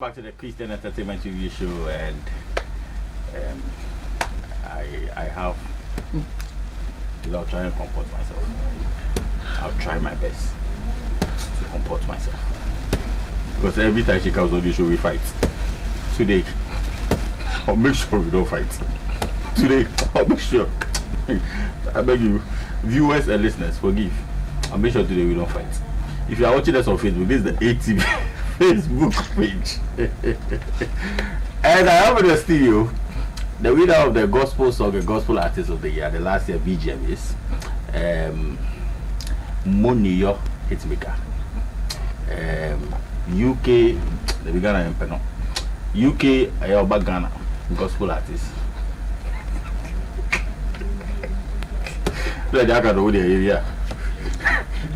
Back to the Christian Entertainment TV show, and I have. I'll try and comport myself. I'll try my best to comport myself, because every time she comes on the show, we fight. Today, I'll make sure we don't fight. Today, I'll make sure. I beg you, viewers and listeners, forgive. I'll make sure today we don't fight. If you are watching us on Facebook, this is the ATV Facebook page. And I have in the studio the winner of the gospel song and gospel artist of the year, the last year VGMAs, Moniyo Hitmaker. UK, the Ghana Empano. UK Ayoba Ghana gospel artist.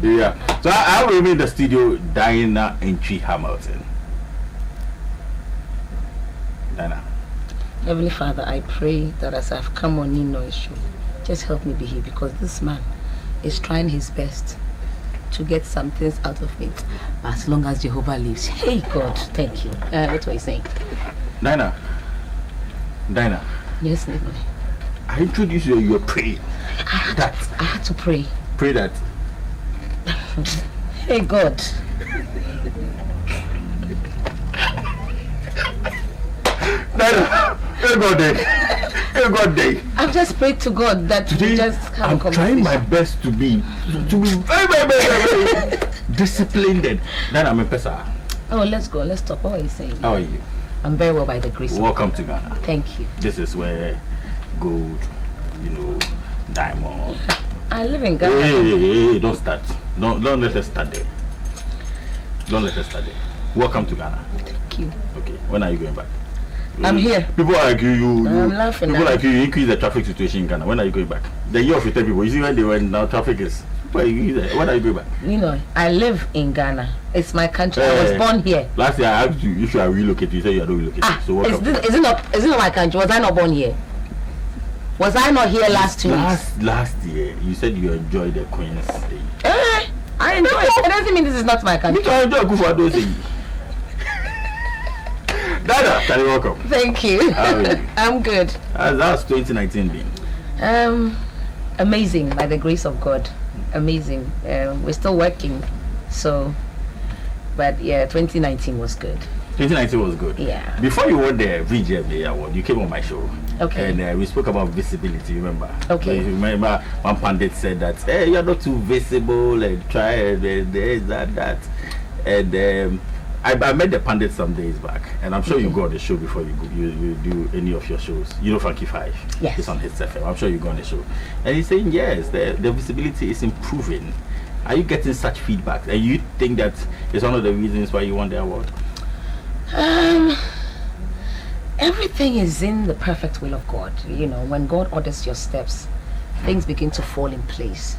Yeah. So I have with me in the studio Diana Antwi Hamilton. Diana. Heavenly Father, I pray that as I've come on Nino's show, just help me behave, because this man is trying his best to get some things out of me. As long as Jehovah lives. Hey God, thank you. What were you saying? Diana. Yes, Nino. I introduced you, you were praying. I had to pray. Pray that. Hey God. Diana, hey God day. I've just prayed to God that today, we just have I'm a conversation. trying my best to be very disciplined. Then I'm a person. Oh, let's go. Let's talk. What are you saying? How are you? I'm very well by the grace of God. Welcome to Ghana. Thank you. This is where gold, diamond. I live in Ghana. Hey, don't start. Don't let us start there. Don't let us start there. Welcome to Ghana. Thank you. Okay, when are you going back? I'm here. People are like you. I'm laughing. People like you increase the traffic situation in Ghana. When are you going back? The year of 10 people. You see when they went now, traffic is. When are you going back? I live in Ghana. It's my country. I was born here. Last year I asked you if you are relocated. You said you are not relocated. So is it not my country? Was I not born here? Was I not here last 2 weeks? Last year you said you enjoyed the Queen's Day. I enjoy it. It doesn't mean this is not my country. I enjoy good for those things. Dada, can you welcome? Thank you. I'm good. That's 2019 been? Amazing, by the grace of God. Amazing. We're still working, so. But yeah, 2019 was good. 2019 was good. Yeah. Before you won the VGMA award, you came on my show. Okay. And we spoke about visibility. Remember? Okay. You remember one pundit said that, hey, you're not too visible, and try and there's that. And I met the pundit some days back, and I'm sure you go on the show before you do any of your shows. You know Funky 5. Yes. It's on his FM. I'm sure you go on the show. And he's saying, yes, the visibility is improving. Are you getting such feedback? And you think that is one of the reasons why you won the award? Everything is in the perfect will of God. When God orders your steps, things begin to fall in place.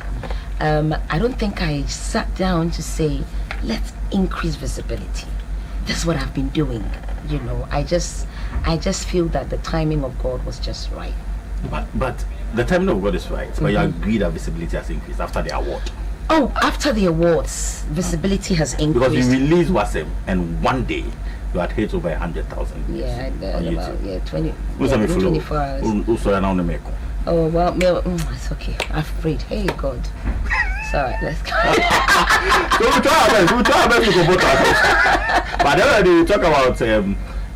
I don't think I sat down to say, let's increase visibility. That's what I've been doing. I just feel that the timing of God was just right. But the timing of God is right. But you agree that visibility has increased after the award. Oh, after the awards, visibility has increased. Because you released WhatsApp, and one day you had hit over 100,000. Yeah, about 20. Yeah, 24 hours. Oh well, it's okay. I've prayed. Hey God. It's alright, let's go. So we'll try our best to comport ourselves. But then we talk about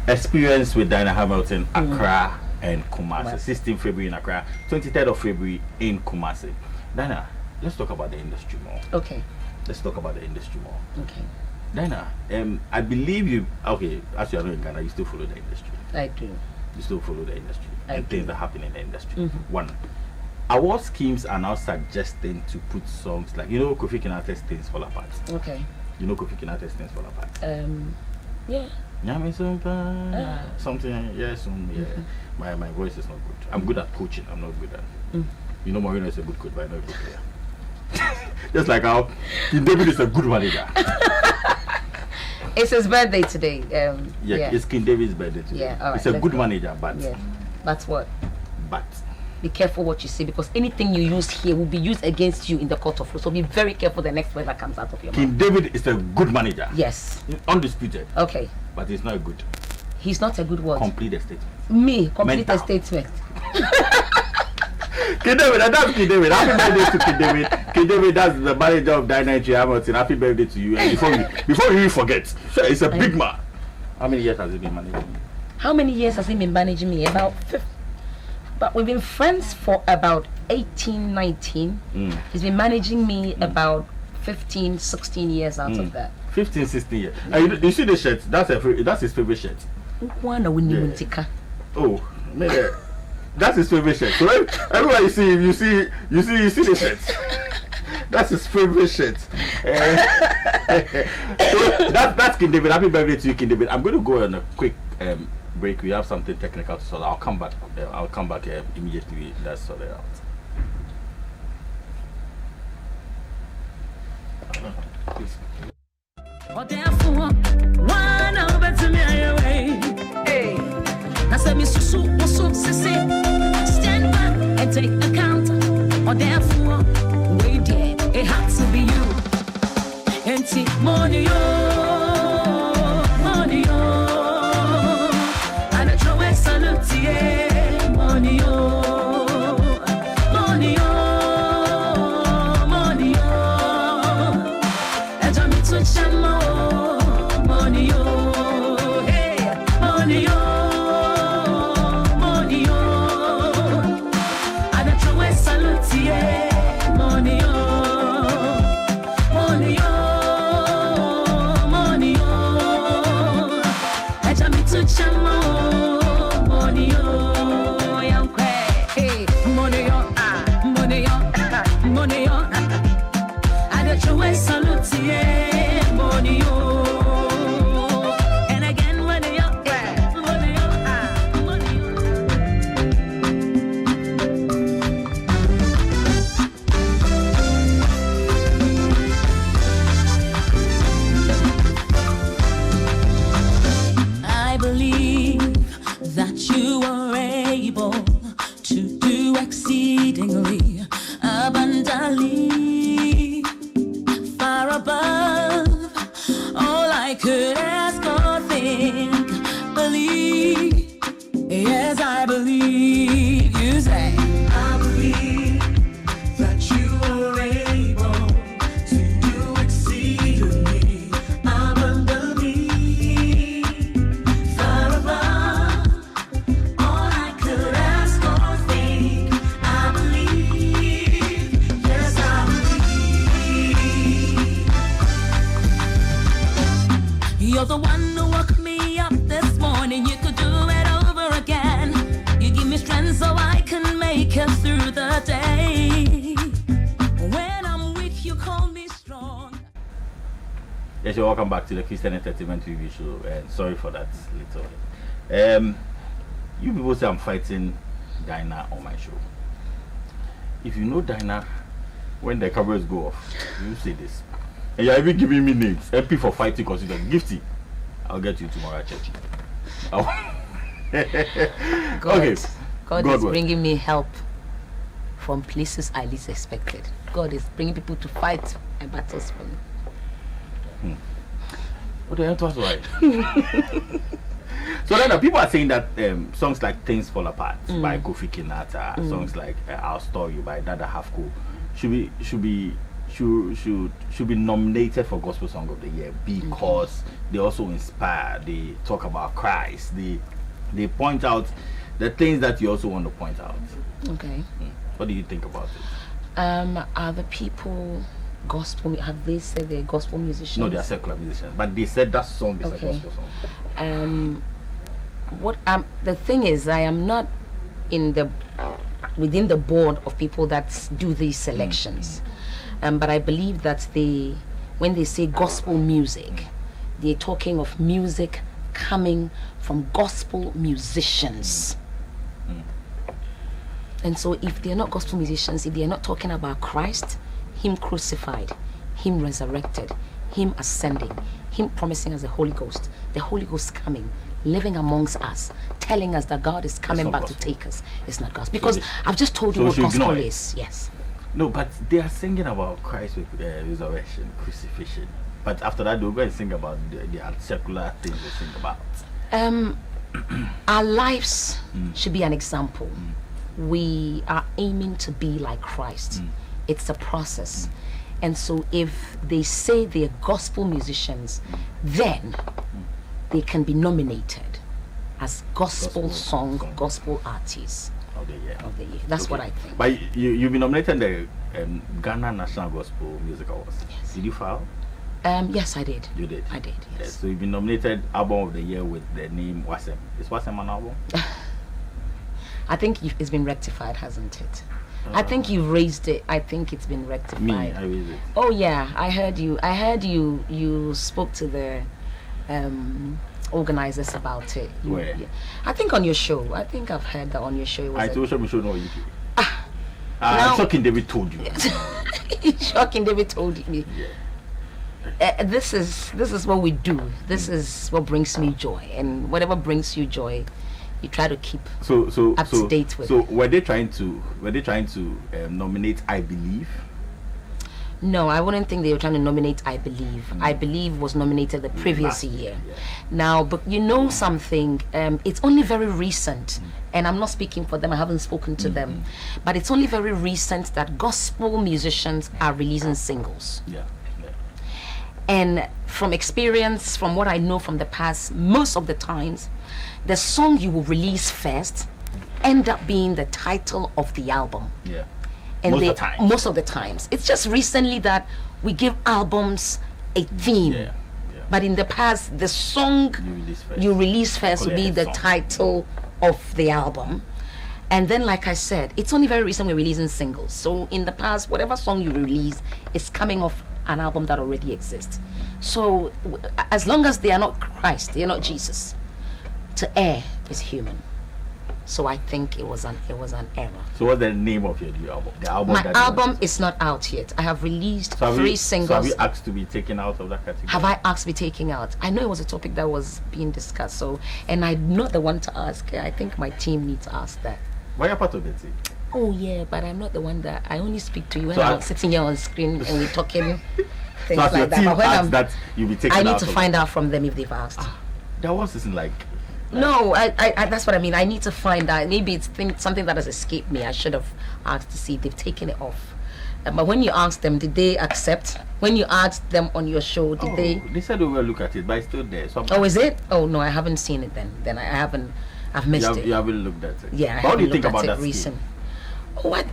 experience with Diana Hamilton, Accra and Kumasi. 16th February in Accra, 23rd of February in Kumasi. Diana, let's talk about the industry more. Okay. Let's talk about the industry more. Okay. Diana, I believe you. Okay, as you are not in Ghana, you still follow the industry. I do. You still follow the industry and things that happen in the industry. Mm-hmm. Award schemes are now suggesting to put songs like Kofi Kinate's Things Fall Apart. Okay. Kofi Kinate's Things Fall Apart. Yeah. Something. Yes. Yeah. My voice is not good. I'm good at coaching. I'm not good at. Marino is a good coach, but I'm not a good player. Just like how King David is a good manager. It's his birthday today. Yeah, it's King David's birthday today. Yeah, all right, it's a good manager, but. Yeah. But what? But. Be careful what you say, because anything you use here will be used against you in the court of law. So be very careful the next word that comes out of your mouth. King David is a good manager. Yes. Undisputed. Okay. But it's not good. He's not a good word. Complete a statement. Me, complete Mental. a statement. Kid David, that's Kid David. Happy birthday to Kid David. Kid David, that's the manager of Antwi Hamilton. Happy birthday to you. And before you forget, it's a big man. How many years has he been managing me? How many years has he been managing me? About 50. But we've been friends for about 18, 19. He's been managing me about 15, 16 years out of that. 15, 16 years. And you see the shirt? That's his favorite shirt. Yeah. Oh, man, that's his favorite shirt. So everywhere you see him, you see the shirt. That's his favorite shirt. So that's King David. Happy birthday to you, King David. I'm going to go on a quick break. We have something technical to solve. I'll come back. Immediately. Let's sort it out. Please. Stand back and take account. Or therefore, wait there. It has to be you. Empty money, money, and I throw a salute, yeah, money, money, money, and I'm to chamo, money, hey, money, money, and I throw a salute, yeah, money, money, money, and I'm to chamo, money, young hey, money, money, money, and I throw a salute, yeah, money, and again, money, money, money. I believe that you are able to do exceedingly abundantly, far above all I could ask or think. Believe, yes, I believe. You say, I believe that you are able to do exceedingly abundantly, far above all I could ask or think. I believe, yes, I believe. You're the one who woke me up this morning. You could do it over again. You give me strength so I can make it through the day. When I'm weak, you call me strong. Yes, you're welcome back to the Christian Entertainment TV show. And sorry for that little. You people say I'm fighting Dinah on my show. If you know Dinah, when the cameras go off, you say this. And you're even giving me names. MP for fighting consider Gifty. I'll get you tomorrow at church. Okay. God God is what? bringing me help from places I least expected. God is bringing people to fight my battles for me. Oh, that was right. So then people are saying that songs like Things Fall Apart by Kofi Kinata, songs like I'll Store You by Dada Hafko should be nominated for Gospel Song of the Year because they also inspire, they talk about Christ, they point out the things that you also want to point out. Okay. What do you think about it? Are the people gospel? Have they said they're gospel musicians? No, they are secular musicians, but they said that song is a gospel song. The thing is, I am not within the board of people that do these selections. But I believe that when they say gospel music, they're talking of music coming from gospel musicians. And so if they're not gospel musicians, if they're not talking about Christ, Him crucified, Him resurrected, Him ascending, Him promising us the Holy Ghost coming, living amongst us, telling us that God is coming back gospel. to take us, it's not gospel. Because I've just told you what gospel is. Yes. No, but they are singing about Christ with resurrection, crucifixion, But after that, they'll go and sing about the secular things they sing about. Our lives should be an example. We are aiming to be like Christ. It's a process. And so if they say they're gospel musicians, then they can be nominated as gospel song, gospel artists Of the year. That's what I think. But you've been nominated in the Ghana National Gospel Music Awards. Yes. Did you file? Yes, I did. You did? I did, yes. So you've been nominated Album of the Year with the name Wasem. Is Wasem an album? I think it's been rectified, hasn't it? I think you raised it. I think it's been rectified. Me, I raised it. Oh yeah, I heard you. You spoke to the organizers about it. Where? Yeah. I think on your show. I think I've heard that on your show. It was I told you, show no you. Now- Shocking David told you. Shocking David told me. Yeah. This is what we do. This is what brings me joy, and whatever brings you joy, you try to keep So up to date with. So were they trying to nominate I Believe? No, I wouldn't think they were trying to nominate I Believe. I Believe was nominated the previous year. Yeah. Now, but you know something, it's only very recent, and I'm not speaking for them, I haven't spoken to them, but it's only very recent that gospel musicians are releasing singles. Yeah. And from experience, from what I know from the past, most of the times, the song you will release first end up being the title of the album. Yeah. And Most of the times. most of the times. It's just recently that we give albums a theme. Yeah. But in the past, the song you release first will be the Song. title of the album. And then, like I said, it's only very recent we're releasing singles. So in the past, whatever song you release is coming off an album that already exists. So as long as they are not Christ, they are not Jesus, to err is human. So I think it was an error. So what's the name of your new album? The album My that album is not out yet. I have released 3 singles. So have you asked to be taken out of that category? Have I asked to be taken out? I know it was a topic that was being discussed. So, and I'm not the one to ask. I think my team needs to ask that. Why are you part of the team? Oh yeah, but I'm not the one that I only speak to you when So I'm sitting here on screen and we're talking things So as your like that. team But when asks that you'll be taken out. I need to of find out from them if they've asked. That was isn't like. No, I that's what I mean. I need to find out. Maybe it's something that has escaped me. I should have asked to see if they've taken it off. But when you asked them, did they accept? When you asked them on your show, did they? They said they will look at it, but it's still there. So Oh, is it? Oh no, I haven't seen it then. Then I haven't. I've missed it. You haven't looked at it. Yeah. But what do you I think haven't about looked that at it scheme? Oh,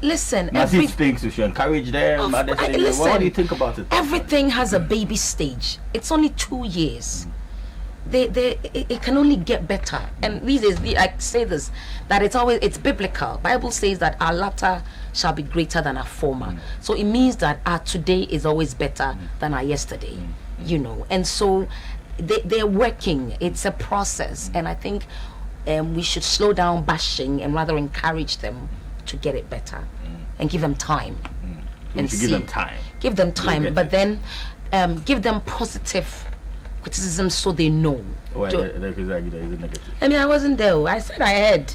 listen. Massive things, you should encourage them. What do you think about it? Everything has a baby stage. It's only 2 years. It can only get better. And these days, I say this, that it's biblical. Bible says that our latter shall be greater than our former. So it means that our today is always better than our yesterday. You know, and so they're working. It's a process, and I think we should slow down bashing and rather encourage them to get it better and give them time. And give them time. Give them time, but then give them positive criticism so they know. Oh, is it negative? I mean, I wasn't there. I said I heard.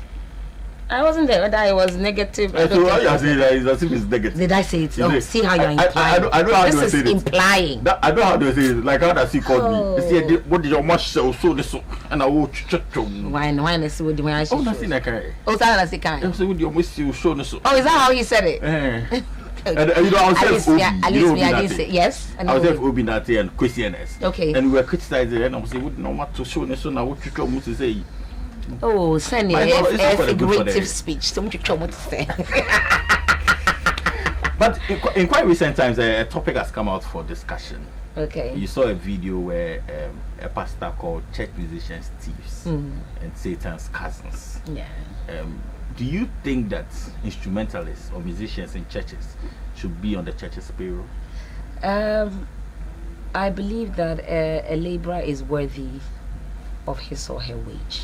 I wasn't there. Whether I was negative. I So don't why think you saying that is as if it's negative? Did I say it? Oh, it? see how you're implying. I know how this you is say it. implying. I know how to say it. Like how does he called Oh. me? He said, "What did your mash sell? So this and I will check. Why let's see what the Oh, nothing like that. Oh, that's the kind. So with your mash you show this. Oh, is that how he said it? And you know, I was At saying least me, I didn't say yes. I was saying Obi Nati and Christianess. Okay. And we were criticizing and I was saying, "What no matter to show this so now what you try to say." Oh, send But it's not a for the good for them. figurative speech. Don't you try what to say? But in quite recent times, a topic has come out for discussion. Okay. You saw a video where a pastor called church musicians thieves and Satan's cousins. Yeah. Do you think that instrumentalists or musicians in churches should be on the church's payroll? I believe that a laborer is worthy of his or her wage.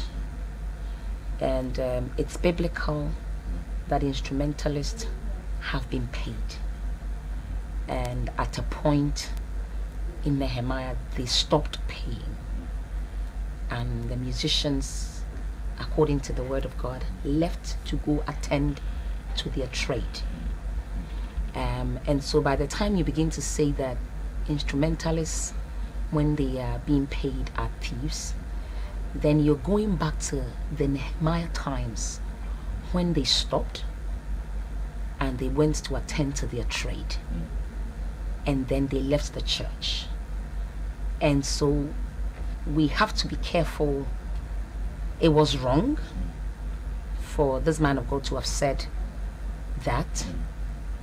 And it's biblical that instrumentalists have been paid. And at a point in Nehemiah, they stopped paying. And the musicians, according to the word of God, left to go attend to their trade. And so by the time you begin to say that instrumentalists, when they are being paid, are thieves, then you're going back to the Nehemiah times when they stopped and they went to attend to their trade, and then they left the church. And so we have to be careful. It was wrong for this man of God to have said that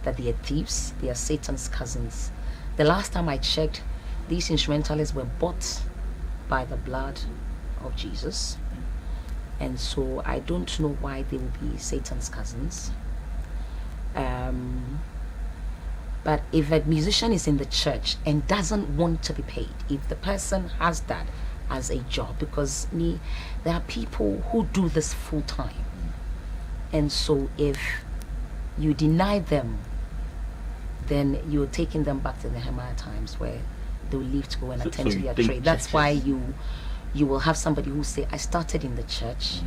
they are thieves, they are Satan's cousins. The last time I checked, these instrumentalists were bought by the blood of Jesus, and so I don't know why they will be Satan's cousins. But if a musician is in the church and doesn't want to be paid, if the person has that as a job, because there are people who do this full time, and so if you deny them, then you're taking them back to the Nehemiah times where they will leave to go and attend to their trade. That's why you will have somebody who say, I started in the church,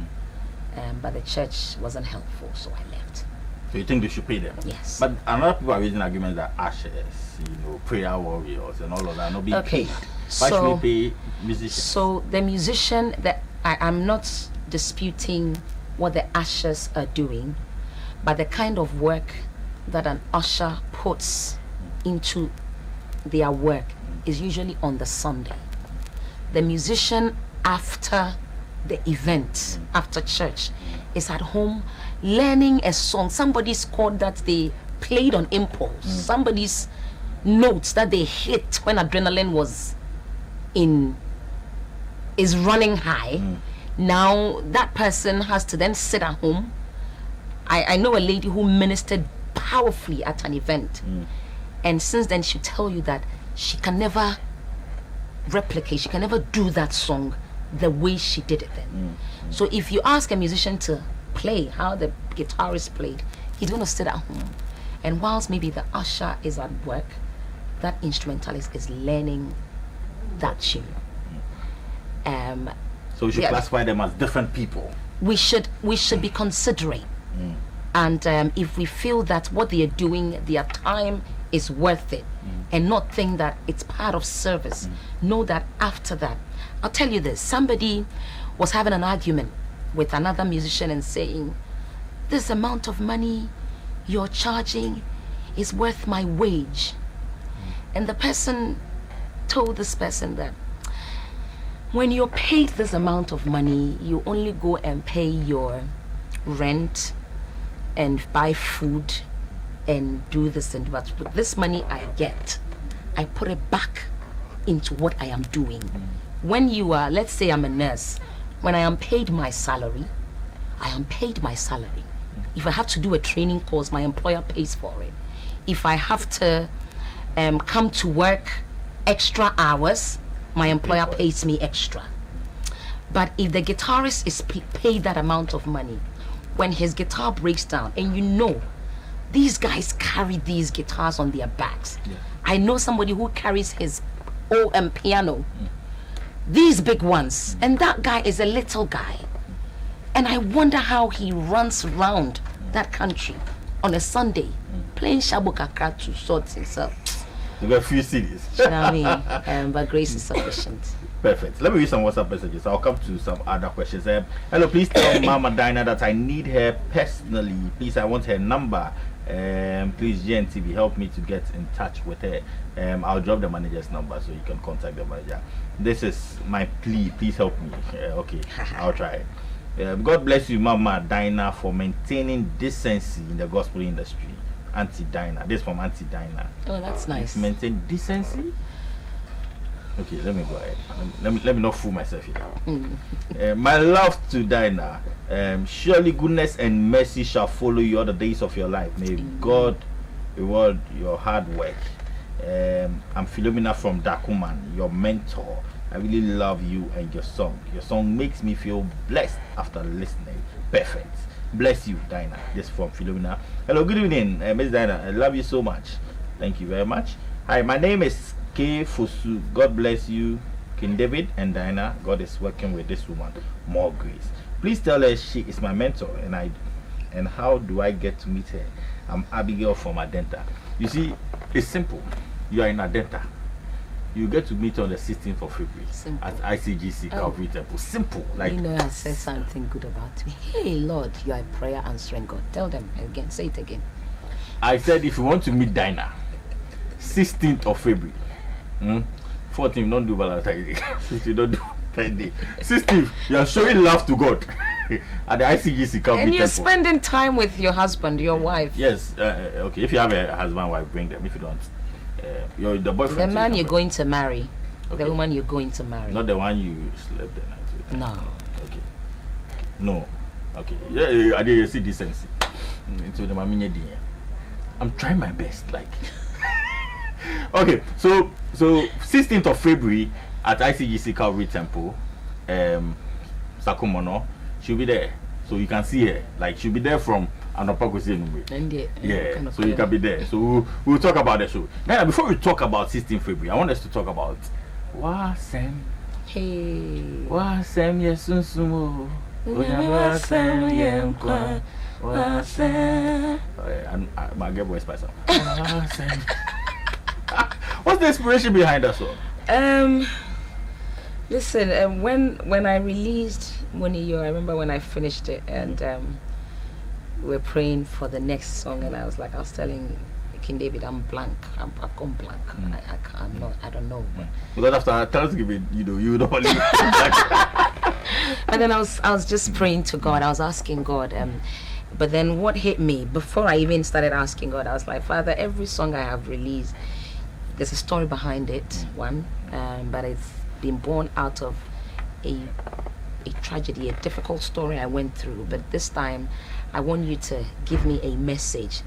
but the church wasn't helpful, so I left. So you think they should pay them? Yes. But another people are raising arguments that ushers, prayer warriors and all of that are not being paid. Why should we pay musicians? So the musician, I'm not disputing what the ushers are doing, but the kind of work that an usher puts into their work is usually on the Sunday. The musician, after the event, after church, is at home learning a song. Somebody's chord that they played on impulse, somebody's notes that they hit when adrenaline is running high. Now that person has to then sit at home. I know a lady who ministered powerfully at an event, and since then she'll tell you that she can never replicate, she can never do that song the way she did it then. So if you ask a musician to play how the guitarist played, he's going to sit at home, and whilst maybe the usher is at work, that instrumentalist is learning that tune. So we should classify them as different people. We should be considerate, and if we feel that what they are doing, their time is worth it, and not think that it's part of service, know that after that, I'll tell you this, somebody was having an argument with another musician and saying, this amount of money you're charging is worth my wage. And the person told this person that when you're paid this amount of money, you only go and pay your rent and buy food and do this and that. But this money I get, I put it back into what I am doing. When you are, let's say I'm a nurse, when I am paid my salary, I am paid my salary. If I have to do a training course, my employer pays for it. If I have to come to work extra hours, my employer pays me extra. But if the guitarist is paid that amount of money, when his guitar breaks down, and you know, these guys carry these guitars on their backs. I know somebody who carries his piano, these big ones, and that guy is a little guy, and I wonder how he runs around that country on a Sunday playing shabu kakra to sort himself. You got a few CDs. You know what I mean? But grace is sufficient. Perfect. Let me read some WhatsApp messages. I'll come to some other questions. Hello, please tell Mama Dinah that I need her personally. Please, I want her number. Please, GNTV, help me to get in touch with her. I'll drop the manager's number so you can contact the manager. This is my plea. Please help me. Okay, I'll try. God bless you, Mama Dinah, for maintaining decency in the gospel industry. Auntie Dinah. This from Auntie Dinah. Oh, that's nice. Maintain decency. Okay, let me go ahead. Let me not fool myself here. My love to Dinah. Surely goodness and mercy shall follow you all the days of your life. May God reward your hard work. I'm Philomena from Dakuman, your mentor. I really love you and your song. Your song makes me feel blessed after listening. Perfect. Bless you, Dinah. This from Philomena. Hello, good evening, Miss Dinah. I love you so much. Thank you very much. Hi, my name is K. Fosu. God bless you, King David and Dinah. God is working with this woman. More grace. Please tell her she is my mentor, and how do I get to meet her? I'm Abigail from Adenta. You see, it's simple. You are in Adenta. You get to meet on the 16th of February Simple. at ICGC Calvary Temple. Simple, like You know, I said something good about me. Hey, Lord, you are a prayer answering God. Tell them again. Say it again. I said. If you want to meet Dinah, 16th of February. 14th, don't do Valentine's Day. 15th, don't do birthday. 16th, you are showing love to God at the ICGC Calvary And you're Temple. spending time with your husband, your wife. Yes. Okay. If you have a husband, wife, bring them. If you don't, you're the boyfriend. The so man you you're can going to marry. Okay. The woman you're going to marry. Not the one you slept the night with. No. Okay. No. Okay. Yeah, I did see decency. Into the mamine dinner. I'm trying my best, like. Okay, so 16th of February at ICGC Calvary Temple, Sakumono, she'll be there. So you can see her. Like she'll be there from Anopakwesi Enumwe. Yeah, so you can be there. So we'll talk about the show. Now, before we talk about 16th February, I want us to talk about Wasem. Hey. Wasem yesunsumo. Wasem yenkwa. Wasem. My girl voice by some. Wasem. What's the inspiration behind that song? Listen, when I released Muniyo, I remember when I finished it and we were praying for the next song, and I was telling King David, I'm blank. I've gone blank. I don't know. Because after Thanksgiving, you don't believe. But then I was just praying to God. I was asking God. But then what hit me before I even started asking God, I was like, Father, every song I have released, there's a story behind it. One, but it's been born out of a tragedy, a difficult story I went through. But this time, I want you to give me a message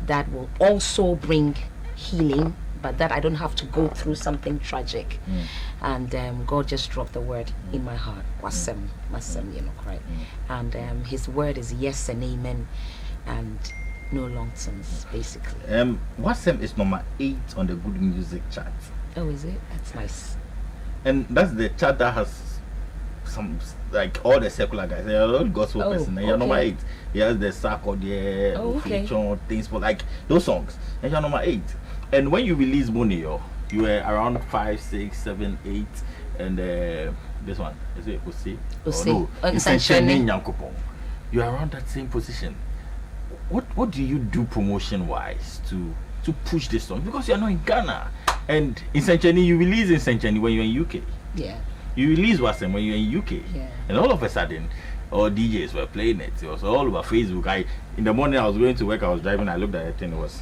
that will also bring healing, but that I don't have to go through something tragic. And God just dropped the word in my heart, Wasem, right? And His word is yes and amen, and no nonsense, basically. Wasem is number 8 on the Good Music chart. Oh, is it? That's nice. And that's the chart that has some, like all the secular guys. They're all gospel person. And you're number 8. He has the Sarkodie, feature things for like those songs. And you're number 8. And when you release Muniyo, you were around 5, 6, 7, 8, and this one is it Ose? No, you're around that same position. What do you do promotion wise to push this song? Because you're not in Ghana, and in Senchani you release in Senchani when you're in UK. Yeah. You release Wasem when you're in UK. Yeah. And all of a sudden, all DJs were playing it. It was all over Facebook. In the morning I was going to work. I was driving. I looked at it and it was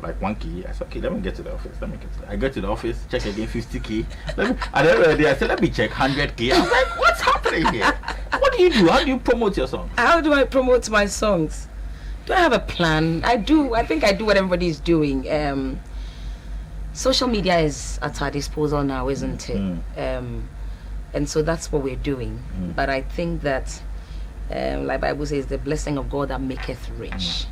like 1K. I said, okay, let me get to the office. I got to the office, check again, 50K. At the end of the day, I said, let me check 100K. I was like, what's happening here? What do you do? How do you promote your song? How do I promote my songs? Do I have a plan? I do. I think I do what everybody is doing. Social media is at our disposal now, isn't it? And so that's what we're doing. But I think that, like Bible says, the blessing of God that maketh rich.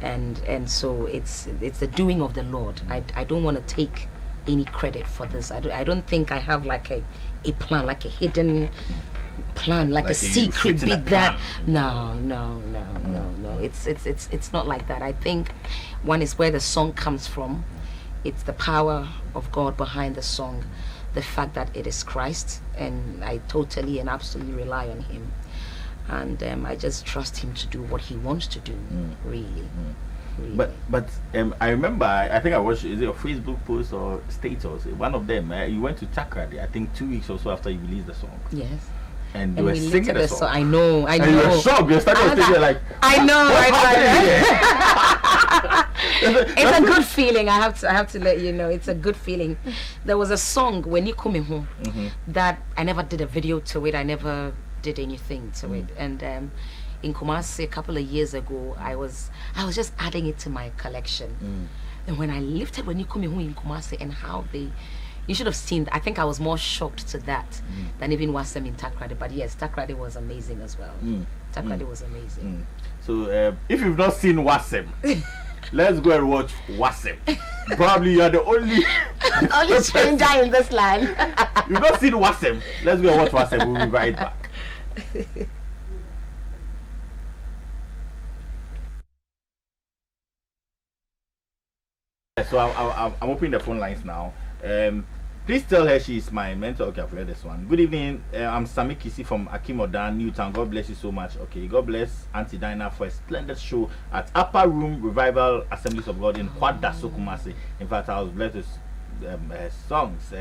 And so it's the doing of the Lord. I don't want to take any credit for this. I don't think I have like a plan, like a hidden plan, like a secret big that. No. It's not like that. I think one is where the song comes from. It's the power of God behind the song, the fact that it is Christ, and I totally and absolutely rely on Him. And I just trust Him to do what He wants to do, really. But I remember, I think I watched, is it a Facebook post or status? One of them, you went to Takrady, I think 2 weeks or so after you released the song. Yes. And you were singing the song. I know. And you were shocked. You started singing like, I know. It's a good feeling. I have to let you know. It's a good feeling. There was a song when you come home that I never did a video to it. I never did anything to it. And in Kumasi a couple of years ago, I was just adding it to my collection. And when I lifted when you come home in Kumasi and how you should have seen. I think I was more shocked to that than even Wasem in Takrady. But yes, Takrady was amazing as well. Takrady was amazing. So if you've not seen Wasem, let's go and watch Wasem. Probably you are the only stranger in this land. You've not seen Wasem. Let's go and watch Wasem. We'll be right back. So I'm opening the phone lines now. Please tell her she's my mentor. Okay, I've read this one. Good evening. I'm Sami Kisi from Akimodan, Newtown. God bless you so much. Okay, God bless Auntie Dinah for a splendid show at Upper Room Revival Assemblies of God in Kwadaso, Kumasi. In fact, I was blessed with her songs.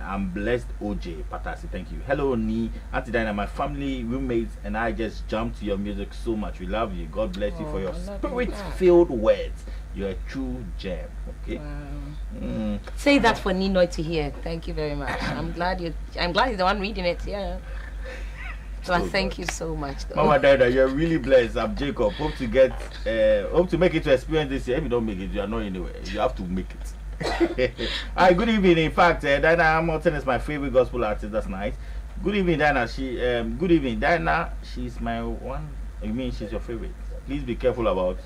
I'm blessed, OJ Patasi. Thank you. Hello, Ni, Auntie Dinah, my family, roommates, and I just jumped to your music so much. We love you. God bless you for your spirit-filled words. You're a true gem. Okay. Wow. Say that for Nino to hear. Thank you very much. I'm glad he's the one reading it. Yeah. So thank you so much. Though. Mama Dada, you're really blessed. I'm Jacob. Hope to make it to experience this year. If you don't make it, you are not anywhere. You have to make it. Alright, good evening. In fact, Dinah Hamilton is my favorite gospel artist. That's nice. Good evening, Dinah. Good evening, Dinah. She's my one. You mean she's your favorite? Please be careful about.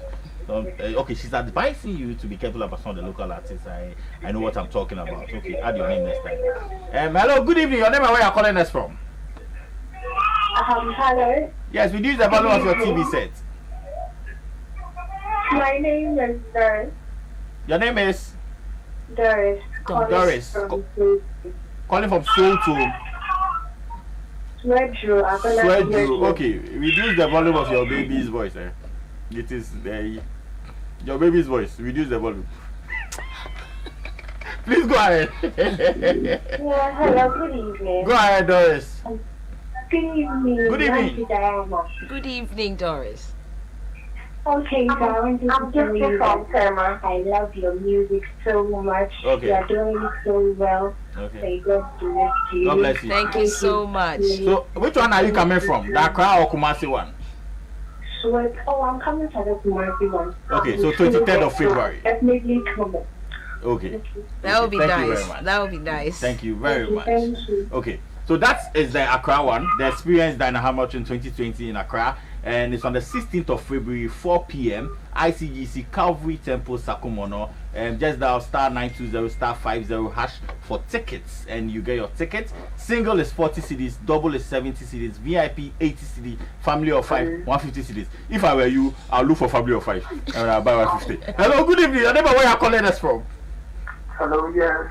Okay, she's advising you to be careful about some of the local artists. I know what I'm talking about. Okay, add your name next time. Hello, good evening. Your name and where you're calling us from? Hello. Yes, reduce the volume of your TV set. My name is Doris. Your name is? Doris. Doris. Calling from Seoul to Swedru. Okay, reduce the volume of your baby's voice. It is your baby's voice. Reduce the volume. Please go ahead. Yeah, hello, good evening. Go ahead, Doris. Good evening. Good evening. Good evening, Doris. Okay, so I'm just from Selma. I love your music so much. Okay. You're doing it so well. Okay. May God bless you. God bless you. Thank you so much. So, which one are you coming from? The Accra or Kumasi one? Oh, I'm coming to the Kumasi one. Okay, so 23rd of February. Definitely coming. Okay. That would be Thank you nice. very much. That would be nice. Thank you very much. Thank you. Okay, so that is the Accra one. The Experience Dinah Hamilton 2020 in Accra. And it's on the 16th of February, 4 p.m. ICGC Calvary Temple, Sakumono. Just dial *920*50# for tickets, and you get your tickets. Single is 40 cedis, double is 70 cedis, VIP 80 cedis, family of 5 150 cedis. If I were you, I'll look for family of 5 and I'll buy 150. Hello, good evening. Your name and where you're calling us from? Hello, yeah,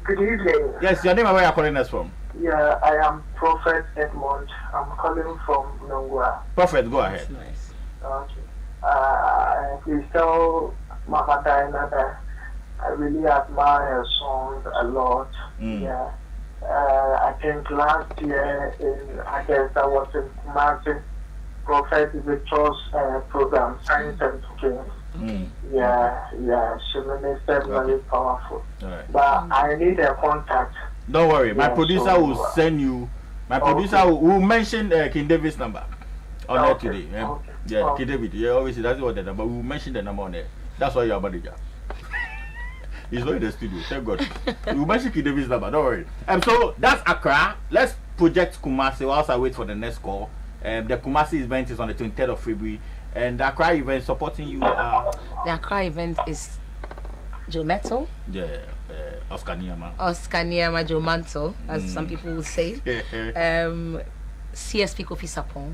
good evening. Yes, your name and where you're calling us from? Yeah, I am Prophet Edmond. I'm calling from Nongwa. Prophet, go ahead. Nice. Okay. Please tell Mama Dinah that I really admire her songs a lot. Yeah. I think last year I guess I was in Kumasi, Prophet Victor's program, Science and Cooking. Yeah, she ministered very powerful. Right. But I need a contact. Don't worry, my Yeah, producer so, will send you. My producer will mention King David's number on there today. Yeah, King David. Yeah, obviously that's what the number. We will mention the number on there. That's why you're about to get. He's not in the studio. Thank God. We will mention King David's number. Don't worry. So that's Accra. Let's project Kumasi whilst I wait for the next call. The Kumasi event is on the 23rd of February, and the Accra event supporting you. The Accra event is Joe Metal. Yeah. Oscar Niyama Joe Mantle, as some people will say. CSP Kofi Sapon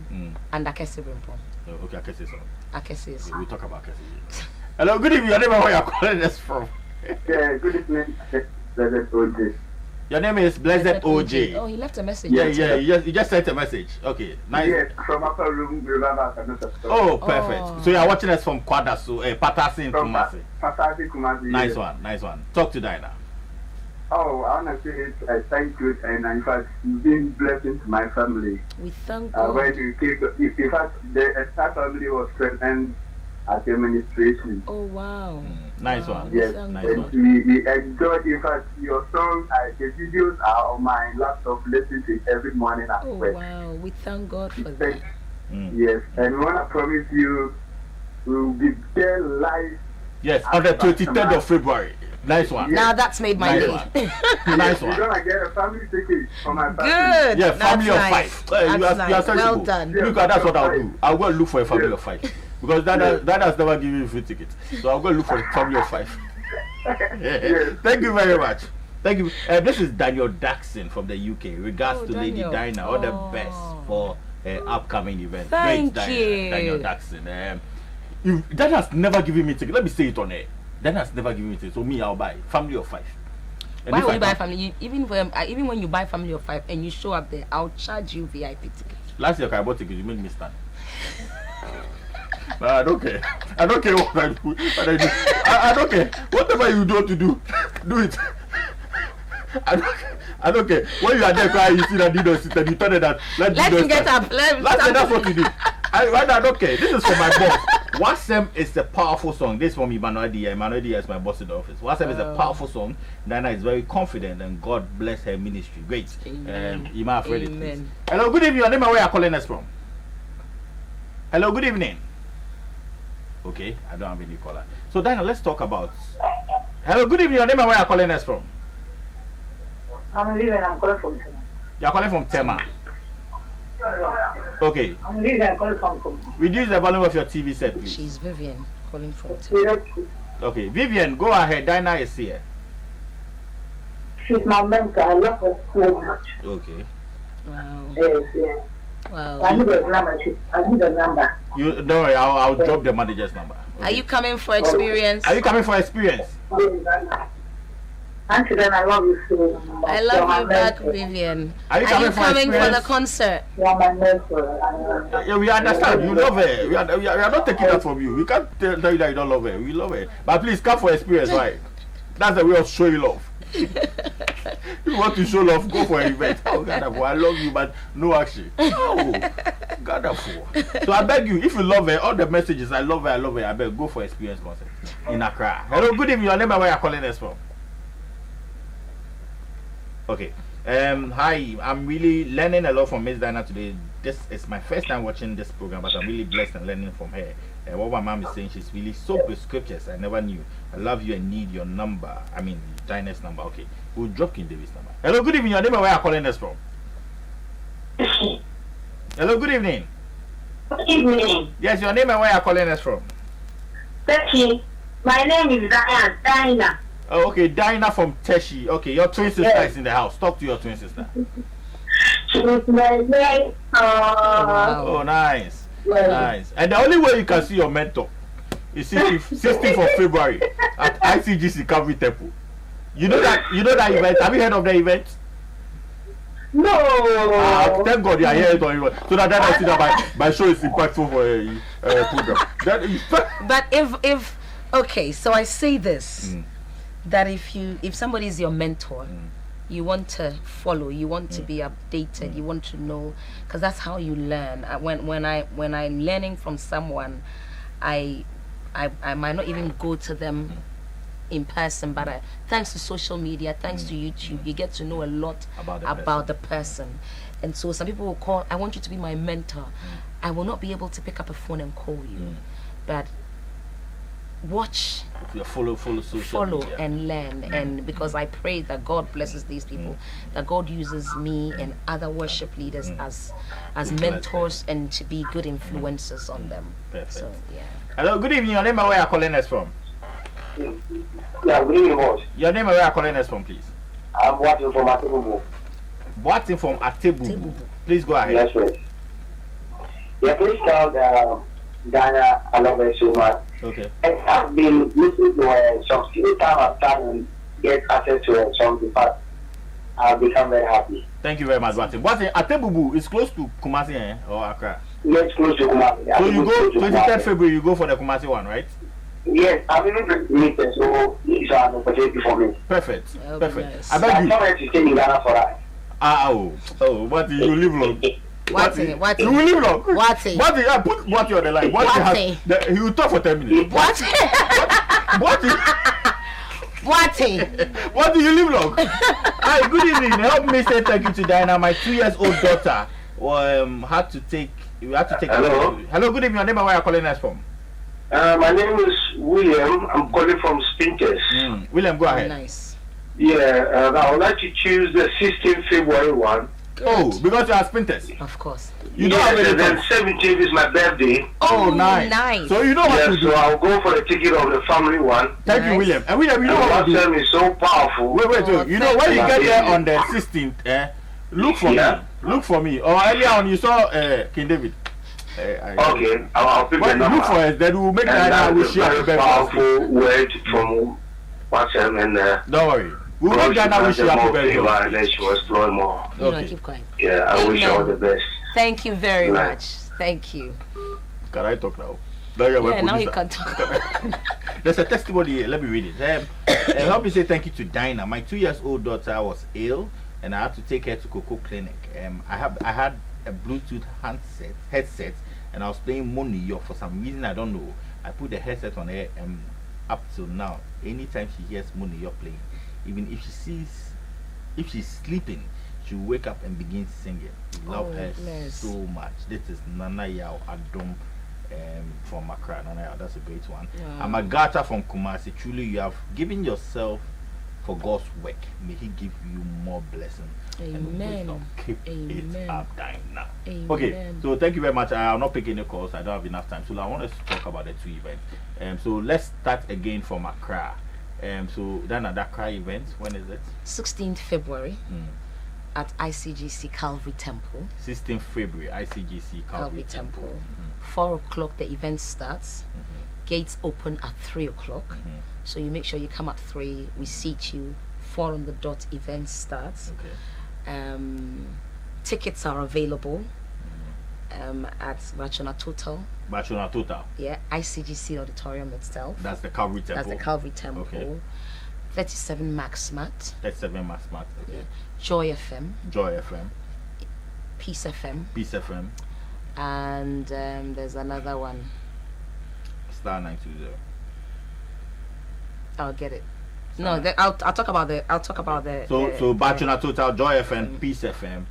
and Akese Brimpon. Okay, Akese so. Akese. We'll talk about Akese. Hello, good evening. Your name and where you're calling us from? Yeah, good evening. Blessed OJ. Your name is Blessed OJ. Oh, he left a message. Yeah. You just sent a message. Okay, nice. Yes, from Upper Room Revival. Oh, perfect. So you are watching us from Kwadaso, Patasi in Kumasi. Patasi, Kumasi. Nice one. Talk to Dinah. Oh, I want to say thank you, and in fact, you've been blessing to my family. We thank God. When you came, in fact, the entire family was present at the administration. Oh, wow. Nice one. Yes, nice one. We enjoyed, in fact, your songs, the videos are on my laptop, listening to it every morning at work. Wow, we thank God for that. Yes, and we want to promise you, we will be there live. Yes, on the 23rd of February. Nice one. Now that's made my day. Nice one. You're going to get a family ticket for my family. Good. Yeah, family of nice. 5. You are Well sensible. done. Look, that's what I'll do. I'll go and look for a family of 5. Because that has never given me a free ticket. So I'll go and look for a family of 5. Thank you very much. Thank you. This is Daniel Daxon from the UK. Regards to Daniel. Lady Dinah. All the best for upcoming event. Thank Great, you. Daniel Daxon. That has never given me a ticket. Let me say it on air. That has never given me a ticket. So me, I'll buy. Family of 5. And Why if would I you buy come- family? Even when you buy family of 5 and you show up there, I'll charge you VIP tickets. Last year I bought tickets, you made me stand. No, I don't care. I don't care what I do. What I do. I don't care. Whatever you do to do, do it. I don't care. When you are there crying, you see that Dido sit and you tell them that Let him get up. Last year that's what you did. Right now I don't care. This is for my boss. Wasem is a powerful song. This is from Emmanuel Dia. Emmanuel Dia is my boss in the office. Wasem is a powerful song. Nana is very confident and God bless her ministry. Great. You might have read it, please. Hello, good evening. Your name and where you are calling us from? Hello, good evening. Okay, I don't have any caller. So Dana, let's talk about. Hello, good evening. Your name and where you are calling us from? I'm leaving. I'm calling from Tema. You are calling from Tema. Okay. I'm leaving. I'm calling from Tema. Reduce the volume of your TV set, please. She's Vivian calling from. Okay, Vivian, go ahead. Dinah is here. She's my mentor. I love her so much. Okay. Wow. Yes. Wow. I need a number. I need a number. You don't worry. I'll drop the manager's number. Okay. Are you coming for experience? Are you coming for experience? Auntie, then I love you so much. I love you back, Vivian. Are you coming for coming for the experience? concert? You are my mentor. Yeah, we understand. You love her. We are not taking that from you. We can't tell you that you don't love her. We love her. But please come for experience, right? That's the way of showing love. If you want to show love, go for an event. Oh, God, I love you, but no action. Oh, God, so I beg you, if you love her, all the messages, I love her, I beg, go for experience concert in Accra. Hello, good evening. Your name and where you're calling us from? Okay. Hi, I'm really learning a lot from Miss Diana today. This is my first time watching this program, but I'm really blessed and learning from her. And what my mom is saying, she's really so with scriptures. I never knew. I love you and need your number. I mean, Diana's number. Okay, we'll drop King David's number. Hello, good evening. Your name and where you're calling us from? Hello, good evening. Good evening. Yes, your name and where you're calling us from? Becky, my name is Diana. Oh, okay, Dinah from Teshi. Okay, your twin sister is in the house. Talk to your twin sister. She's my mentor. Oh, nice. Nice. And the only way you can see your mentor is 16th of February at ICGC Calvary Temple. You know that event? Have you heard of the event? No. Thank God you are here on event. So that I see that my show is impactful for a program. But if okay, so I say this. That if somebody is your mentor, you want to follow, you want to be updated, you want to know, because that's how you learn. When I'm learning from someone, I might not even go to them in person, but thanks to social media, thanks to YouTube, you get to know a lot about the person. And so some people will call, I want you to be my mentor. I will not be able to pick up a phone and call you, but watch, follow social media. And learn. And because I pray that God blesses these people, that God uses me and other worship leaders as mentors and to be good influencers on them. Perfect. So yeah. Hello, good evening. Your name and where you're calling us from? Yeah, good evening, boss. Your name and where you're calling us from, please? I'm watching from Atebubu. Watching from Atebubu. Please go ahead. Yes, sir. Yeah, please tell Diana I love her so much. Okay. I've been listening to her songs. Every time I've tried and get access to her songs, in fact, I've become very happy. Thank you very much, Watson. Watson, Atebubu is close to Kumasi or Accra? Yes, close to Kumasi. So you go 23rd February, you go for the Kumasi one, right? Yes, I've even meet her, so it's an opportunity for me. Perfect. Perfect. Nice. I beg I'm you. sorry to stay in Ghana for that. What you live long? What? You will live long. What? I put what you on the line. He will talk for 10 minutes. What? What do you live long? Hi, good evening. Help me say thank you to Diana. My 2-year-old daughter had to take. You had to take. Hello. Hello. Good evening. Your name and where you're calling us from? My name is William. I'm calling from Spinters. William, go ahead. Nice. Yeah, I would like to choose the 16th February one. Oh, because you are Spinters. Of course. You know how many and then times? 17th is my birthday. Oh, nice. So you know what to do. So I'll go for the ticket of the family one. Thank you, William. And William, you know And what to do. time is so powerful. Wait. You know when you get there on the 16th, look for me. Look for me. Or earlier on, you saw King David. Okay, I'll pick the number. Look for us. Then we'll make and that. We share very the powerful word from WhatsApp and. Don't worry. We'll make Ghana wish you happy birthday. And then she will explore more. You know, keep quiet. Yeah, I wish you all the best. Thank you very much. Thank you. Can I talk now? Yeah, now you can talk. There's a testimony. Let me read it. Help me say thank you to Dinah. My 2-year-old daughter was ill, and I had to take her to Coco Clinic. I had a Bluetooth headset, and I was playing Money York for some reason I don't know. I put the headset on her, and up till now, anytime she hears Money York playing, even if she's sleeping, she'll wake up and begin singing. We love her so much. This is Nana Yao Adom. From Accra. That's a great one. I'm a Gata from Kumasi. Truly, you have given yourself for God's work. May He give you more blessings. Amen. Keep it up, Dinah. Amen. Okay, so thank you very much. I'll not pick any calls. I don't have enough time. So I want us to talk about the two events. So let's start again from Accra. So Dinah, the Accra event, when is it? 16th February. At ICGC Calvary Temple. 16th February, ICGC Calvary Temple. 4 o'clock the event starts. Gates open at 3 o'clock. So you make sure you come at 3. We seat you. 4 on the dot. Event starts. Tickets are available at Bachona Total. Bachona Total. Yeah, ICGC Auditorium itself. That's the Calvary Temple. That's the Calvary Temple. Okay. 37 Max Mat. 37 Max Mat. Okay. Joy FM. Joy FM. Peace FM. Peace FM. And there's another one. Star 920. I'll get it. No, I'll talk about the. So Bachona Total, Joy FM, Peace FM.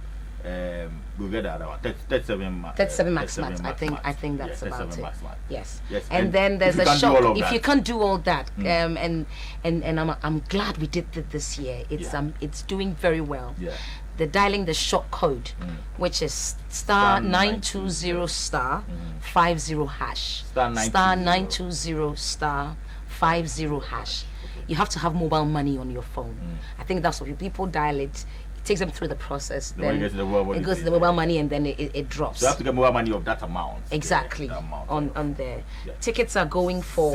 We'll get the other one. 37 Max Mat. I think that's about it. Yes. And then there's a shock. If you can't do all that, and I'm glad we did it this year. It's doing very well. Yeah. They're dialing the shock code, which is star 920 star 50 hash. Star 920 star 50 hash. You have to have mobile money on your phone. I think that's what people dial it. Takes them through the process. Then it goes to the mobile money, and then it drops. So you have to get mobile money of that amount. Exactly. On there. Yeah. Tickets are going for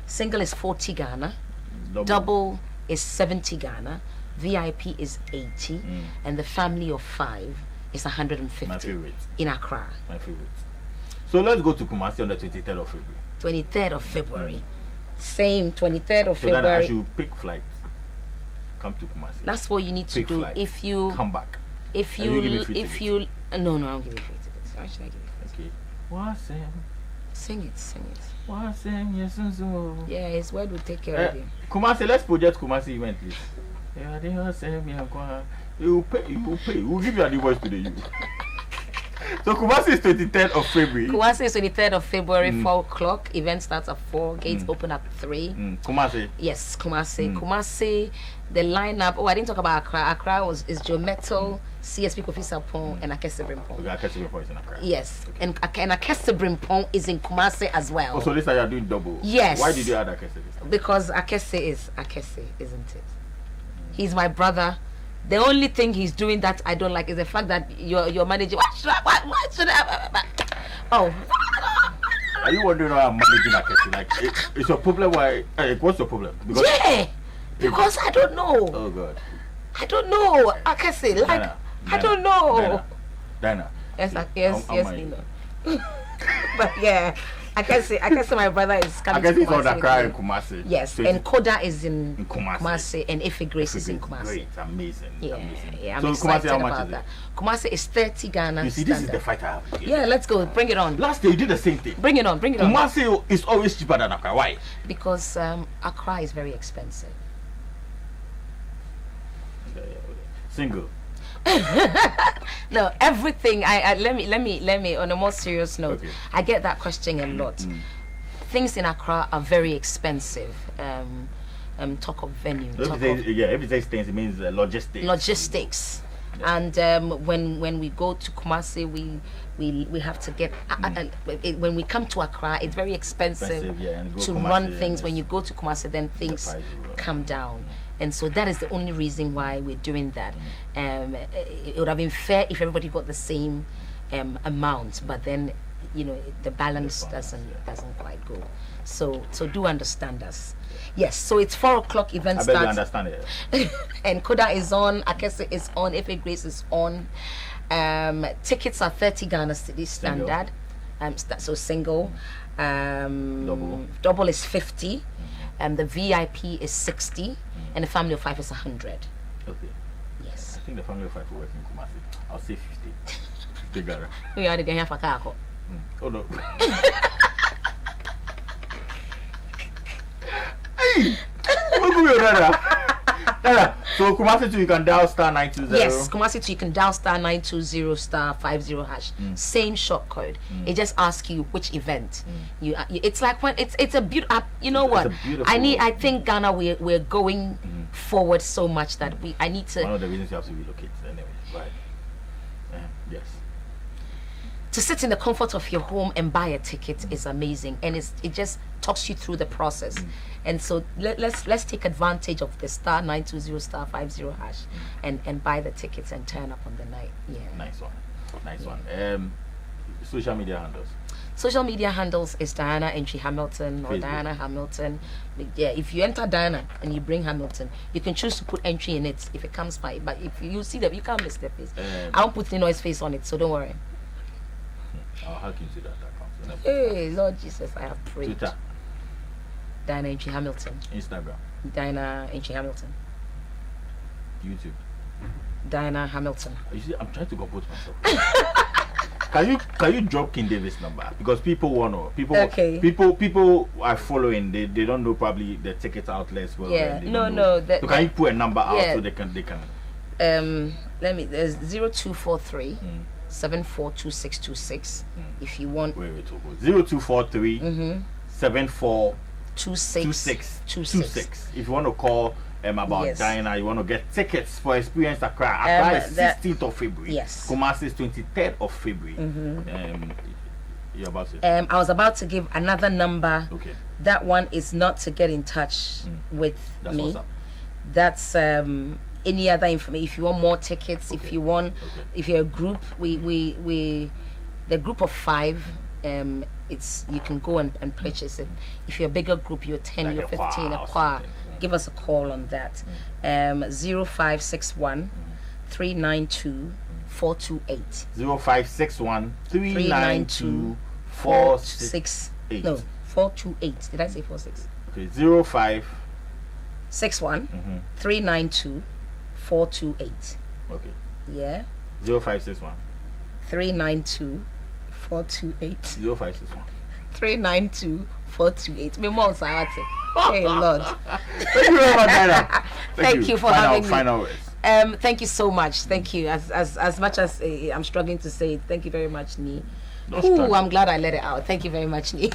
single is 40 Ghana, double is 70 Ghana, VIP is 80, and the family of 5 is 150. My favorite. In Accra. My favorite. So let's go to Kumasi on the 23rd of February. 23rd of February. Same 23rd of February. So then I should pick flight. Come to Kumasi. That's what you need to do. Flight. If you come back, no, I'll give you free tickets. Why should I give you free tickets? Okay. Sing it. Yeah, his word will take care of you. Kumasi, let's project Kumasi event, please. You pay. We'll give you an invoice to the you. So Kumasi is 23rd of February. Kumasi is 23rd of February, 4 o'clock. Event starts at 4. Gates open at 3. Kumasi. Yes, Kumasi. Kumasi, the lineup. Oh, I didn't talk about Accra. Accra is Joe Metal, CSP Kofi Sapon, and Akese Brimpong. Okay, Akese Brimpong is in Accra. Yes, okay. And Akese Brimpong is in Kumasi as well. Oh, so this time you're doing double. Yes. Why did you add Akese this time? Because Akese, isn't it? He's my brother. The only thing he's doing that I don't like is the fact that you're managing. What should I? Oh. Are you wondering why I'm managing Akese? Like, it's a problem. Why? What's your problem? Because I don't know. Oh God. I don't know. Akese, like Dana, I don't know. Dana. Yes, you know. But yeah. I can say my brother is coming to Kumasi. Akese is on Accra and Kumasi. Yes, so and Koda is in Kumasi, and Ife Grace is in Kumasi. Great, amazing. Yeah, I'm excited about that. Kumasi is 30 Ghana. You see, this is the fight I have. Yeah, let's go. Bring it on. Last day you did the same thing. Bring it on. Kumasi is always cheaper than Accra. Why? Because Accra is very expensive. Single. No, everything. Let me. On a more serious note, okay. I get that question a lot. Things in Accra are very expensive. Talk of venue. If you say things, it means logistics. Logistics, yeah. And when we go to Kumasi, we have to get. When we come to Accra, it's very expensive to run things. When you go to Kumasi, then things come down. And so that is the only reason why we're doing that. It would have been fair if everybody got the same amount, but then the balance doesn't quite go. So do understand us. Yes, so it's 4 o'clock event I starts. bet you understand it. And Koda is on, Akese is on, FA Grace is on. Tickets are 30 Ghana City standard. So single. Double is 50. The VIP is 60. And the family of 5 is 100. Okay. Yes. I think the family of 5 will work in Kumasi. I'll say 50. 50 Ghana. We are going to have a car. Oh no. So Kumasi 2 you can dial star 920. Yes, Kumasi 2 you can dial star 920 star 50 hash. Same short code. It just asks you which event. It's like when it's a beautiful. You know what? I think Ghana we're going forward so much that I need to. One of the reasons you have to relocate anyway, right? Yes. To sit in the comfort of your home and buy a ticket is amazing, and it just talks you through the process. And so let's take advantage of the star 920 star 50 hash and buy the tickets and turn up on the night. Yeah. Nice one. Social media handles. Social media handles is Diana Antwi Hamilton or Facebook. Diana Hamilton. Yeah, if you enter Diana and you bring Hamilton, you can choose to put entry in it if it comes by. But if you see that, you can't miss the face. I won't put the noise face on it, so don't worry. I'll hack into that account. Hey, Lord Jesus, I have prayed. Twitter. Diana Antwi Hamilton. Instagram. Diana Antwi Hamilton. YouTube. Diana Hamilton. You see, I'm trying to compose myself. Can you drop King Davis' number? Because people want to. People are following. They don't know probably the ticket outlets well. Yeah. So can you put a number out so they can let me. There's 0243 742626. If you want. Wait. 0243 74 2626. If you want to call about Diana, you want to get tickets for Experience Accra. Accra is 16th of February. Yes. Kumasi is 23rd of February. You're about to. I was about to give another number. Okay. That one is not to get in touch with That's me. What's up. That's any other information. If you want more tickets, if you want, if you're a group, we the group of 5. It's you can go and purchase it. If you're a bigger group, you're 10, Like you're a 15, a choir or choir. something. Give us a call on that. 0561 392 428. 0561 392 468. No, 428. Did I say 46? Okay, 05 61 392 428. Okay. Yeah. 0561 392 428. 0561. 392 428. Me more Hey Lord. Thank you very much, Diana. Thank you for having me. Final words. Thank you so much. Thank you. As much as I'm struggling to say it, thank you very much, Nee. Ooh, I'm glad I let it out. Thank you very much, Nee.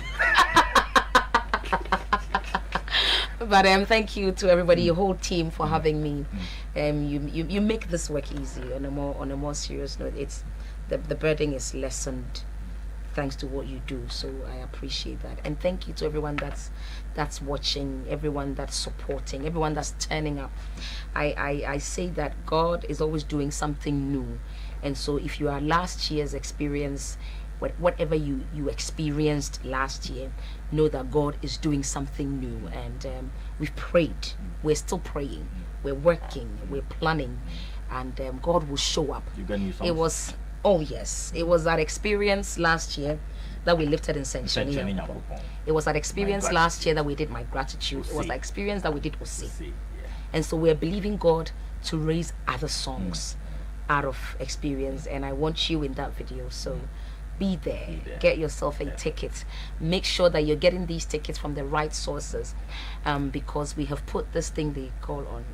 But thank you to everybody, your whole team, for having me. You make this work easy. On a more serious note, it's the burden is lessened thanks to what you do. So I appreciate that, and thank you to everyone that's watching, everyone that's supporting, everyone that's turning up. I say that God is always doing something new, and so if you are last year's experience, whatever you experienced last year, know that God is doing something new. And we've prayed, we're still praying, we're working, we're planning, and God will show up. It was that experience last year that we lifted in Sanctuary. It was that experience last year that we did My Gratitude. It was that experience that we did Ose. And so we're believing God to raise other songs out of experience, and I want you in that video. So be there. Get yourself a ticket. Make sure that you're getting these tickets from the right sources, because we have put this thing they call on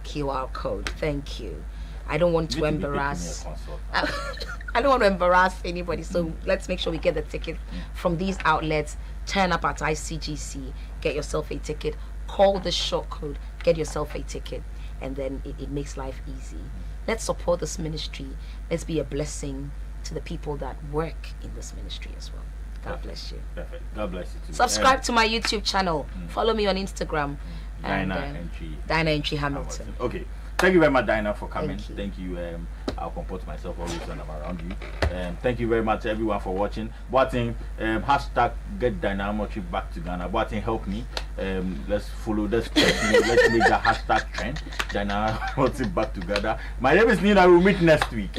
QR code. Thank you. I don't want to embarrass. I don't want to embarrass anybody. So let's make sure we get the ticket from these outlets. Turn up at ICGC. Get yourself a ticket. Call the short code. Get yourself a ticket, and then it makes life easy. Let's support this ministry. Let's be a blessing to the people that work in this ministry as well. God bless you. Perfect. God bless you too. Subscribe to my YouTube channel. Follow me on Instagram. Diana Antwi Hamilton. Okay. Thank you very much, Diana, for coming. Thank you. Thank you. I'll comport myself always when I'm around you. Thank you very much, everyone, for watching. Boating, hashtag get Dynamometry back to Ghana. Boating, help me. Let's follow this. Let's make the hashtag trend. Dynamometry back together. My name is Nina. We'll meet next week.